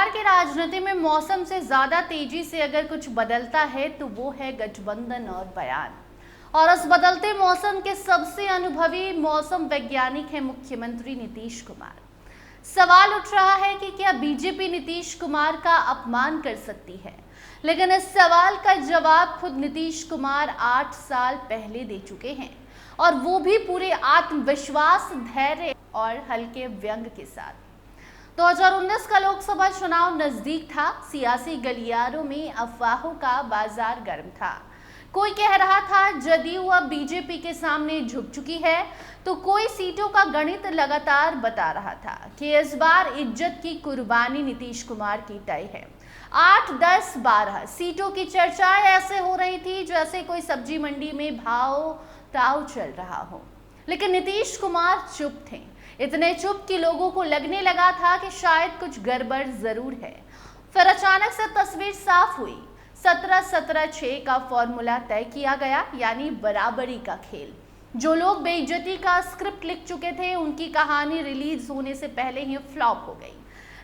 बिहार की राजनीति में मौसम से ज्यादा तेजी से अगर कुछ बदलता है तो वो है गठबंधन और बयान। और इस बदलते मौसम के सबसे अनुभवी मौसम वैज्ञानिक है मुख्यमंत्री नीतीश कुमार। सवाल उठ रहा है कि क्या बीजेपी नीतीश कुमार का अपमान कर सकती है, लेकिन इस सवाल का जवाब खुद नीतीश कुमार 8 साल पहले दे चुके हैं, और वो भी पूरे आत्मविश्वास, धैर्य और हल्के व्यंग के साथ। 2019 का लोकसभा चुनाव नजदीक था। सियासी गलियारों में अफवाहों का बाजार गर्म था। कोई कह रहा था जदयू अब बीजेपी के सामने झुक चुकी है, तो कोई सीटों का गणित लगातार बता रहा था कि इस बार इज्जत की कुर्बानी नीतीश कुमार की तय है। 8, 10, 12 सीटों की चर्चाएं ऐसे हो रही थी जैसे कोई सब्जी मंडी में भाव ताव चल रहा हो। लेकिन नीतीश कुमार चुप थे, इतने चुप कि लोगों को लगने लगा था कि शायद कुछ गड़बड़ जरूर है। फिर अचानक से तस्वीर साफ हुई। 17-17-6 का फॉर्मूला तय किया गया, यानी बराबरी का खेल। जो लोग बेइज्जती का स्क्रिप्ट लिख चुके थे, उनकी कहानी रिलीज होने से पहले ही फ्लॉप हो गई।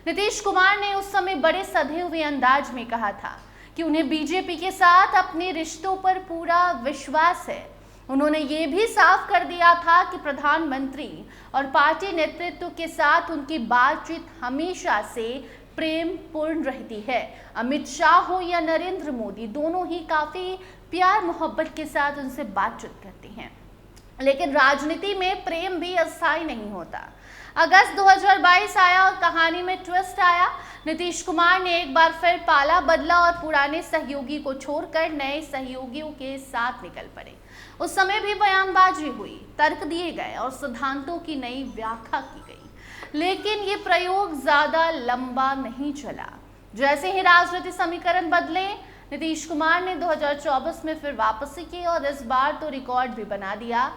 नीतीश कुमार ने उस समय बड़े सधे हुए अंदाज में कहा था कि उन्हें बीजेपी के साथ अपने रिश्तों पर पूरा विश्वास है। उन्होंने ये भी साफ कर दिया था कि प्रधानमंत्री और पार्टी नेतृत्व के साथ उनकी बातचीत हमेशा से प्रेम पूर्ण रहती है। अमित शाह हो या नरेंद्र मोदी, दोनों ही काफी प्यार मोहब्बत के साथ उनसे बातचीत करती हैं। लेकिन राजनीति में प्रेम भी अस्थायी नहीं होता। अगस्त 2022 आया और कहानी में ट्विस्ट आया। नीतीश कुमार ने एक बार फिर पाला बदला और पुराने सहयोगी को छोड़कर नए सहयोगियों के साथ निकल पड़े। उस समय भी बयानबाजी हुई, तर्क दिए गए और सिद्धांतों की नई व्याख्या की गई। लेकिन ये प्रयोग ज्यादा लंबा नहीं चला। जैसे ही राजनीतिक समीकरण बदले, नीतीश कुमार ने 2024 में फिर वापसी की और इस बार तो रिकॉर्ड भी बना दिया,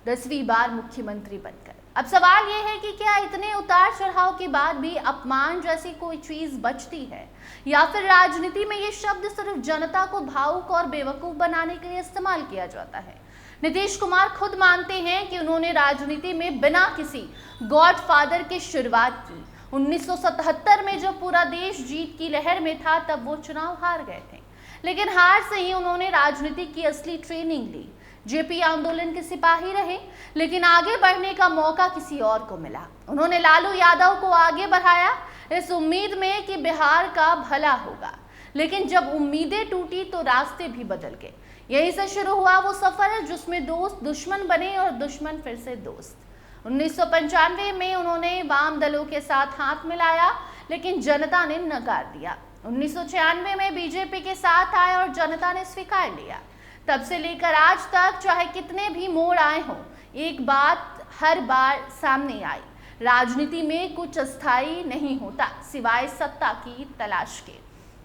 10वीं बार मुख्यमंत्री बनकर। अब सवाल यह है कि क्या इतने उतार चढ़ाव के बाद भी अपमान जैसी कोई चीज बचती है, या फिर राजनीति में ये शब्द सिर्फ जनता को भावुक और बेवकूफ बनाने के लिए इस्तेमाल किया जाता है। नीतीश कुमार खुद मानते हैं कि उन्होंने राजनीति में बिना किसी गॉडफादर की शुरुआत की। 1977 में जब पूरा देश जीत की लहर में था, तब वो चुनाव हार गए थे, लेकिन हार से ही उन्होंने राजनीति की असली ट्रेनिंग ली। जेपी आंदोलन के सिपाही रहे, लेकिन आगे बढ़ने का मौका किसी और को मिला। उन्होंने लालू यादव को आगे बढ़ाया इस उम्मीद में कि बिहार का भला होगा, लेकिन जब उम्मीदें टूटी तो रास्ते भी बदल गए। यहीं से शुरू हुआ वो सफर जिसमें दोस्त दुश्मन बने और दुश्मन फिर से दोस्त। 1995 में उन्होंने वाम दलों के साथ हाथ मिलाया, लेकिन जनता ने नकार दिया। 1996 में बीजेपी के साथ आए और जनता ने स्वीकार लिया। तब से लेकर आज तक चाहे कितने भी मोड़ आए हों, एक बात हर बार सामने आई, राजनीति में कुछ अस्थायी नहीं होता सिवाय सत्ता की तलाश के।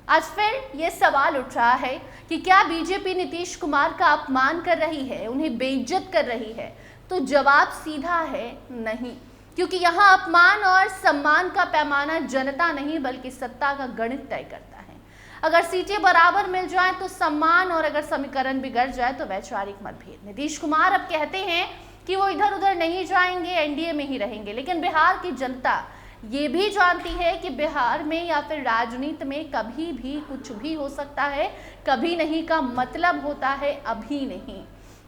आज फिर ये सवाल उठ रहा है कि क्या बीजेपी नीतीश कुमार का अपमान कर रही है, उन्हें बेइज्जत कर रही है? तो जवाब सीधा है नहीं, क्योंकि यहाँ अपमान और सम्मान का पैमाना जनता नहीं बल्कि सत्ता का गणित तय करता है। अगर सीटें बराबर मिल जाएं तो सम्मान, और अगर समीकरण बिगड़ जाए तो वैचारिक मतभेद। नीतीश कुमार अब कहते हैं कि वो इधर उधर नहीं जाएंगे, एनडीए में ही रहेंगे, लेकिन बिहार की जनता ये भी जानती है कि बिहार में या फिर राजनीति में कभी भी कुछ भी हो सकता है। कभी नहीं का मतलब होता है अभी नहीं।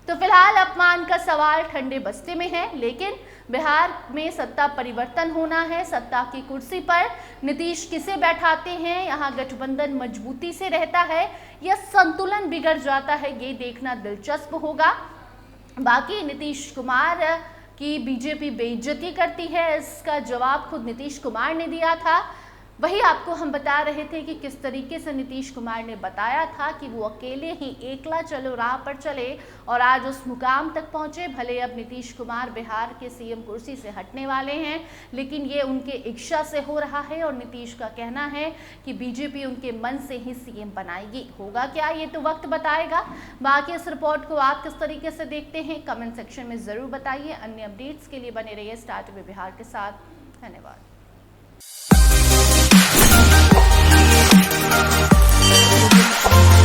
तो फिलहाल अपमान का सवाल ठंडे बस्ते में है, लेकिन बिहार में सत्ता परिवर्तन होना है। सत्ता की कुर्सी पर नीतीश किसे बैठाते हैं, यहाँ गठबंधन मजबूती से रहता है या संतुलन बिगड़ जाता है, ये देखना दिलचस्प होगा। बाकी नीतीश कुमार की बीजेपी बेइज्जती करती है, इसका जवाब खुद नीतीश कुमार ने दिया था। वही आपको हम बता रहे थे कि किस तरीके से नीतीश कुमार ने बताया था कि वो अकेले ही एकला चलो राह पर चले और आज उस मुकाम तक पहुंचे। भले अब नीतीश कुमार बिहार के सीएम कुर्सी से हटने वाले हैं, लेकिन ये उनके इच्छा से हो रहा है और नीतीश का कहना है कि बीजेपी उनके मन से ही सीएम बनाएगी। होगा क्या, ये तो वक्त बताएगा। बाकी इस रिपोर्ट को आप किस तरीके से देखते हैं, कमेंट सेक्शन में जरूर बताइए। अन्य अपडेट्स के लिए बने रहिए स्टार टीवी बिहार के साथ। धन्यवाद। We'll be right back.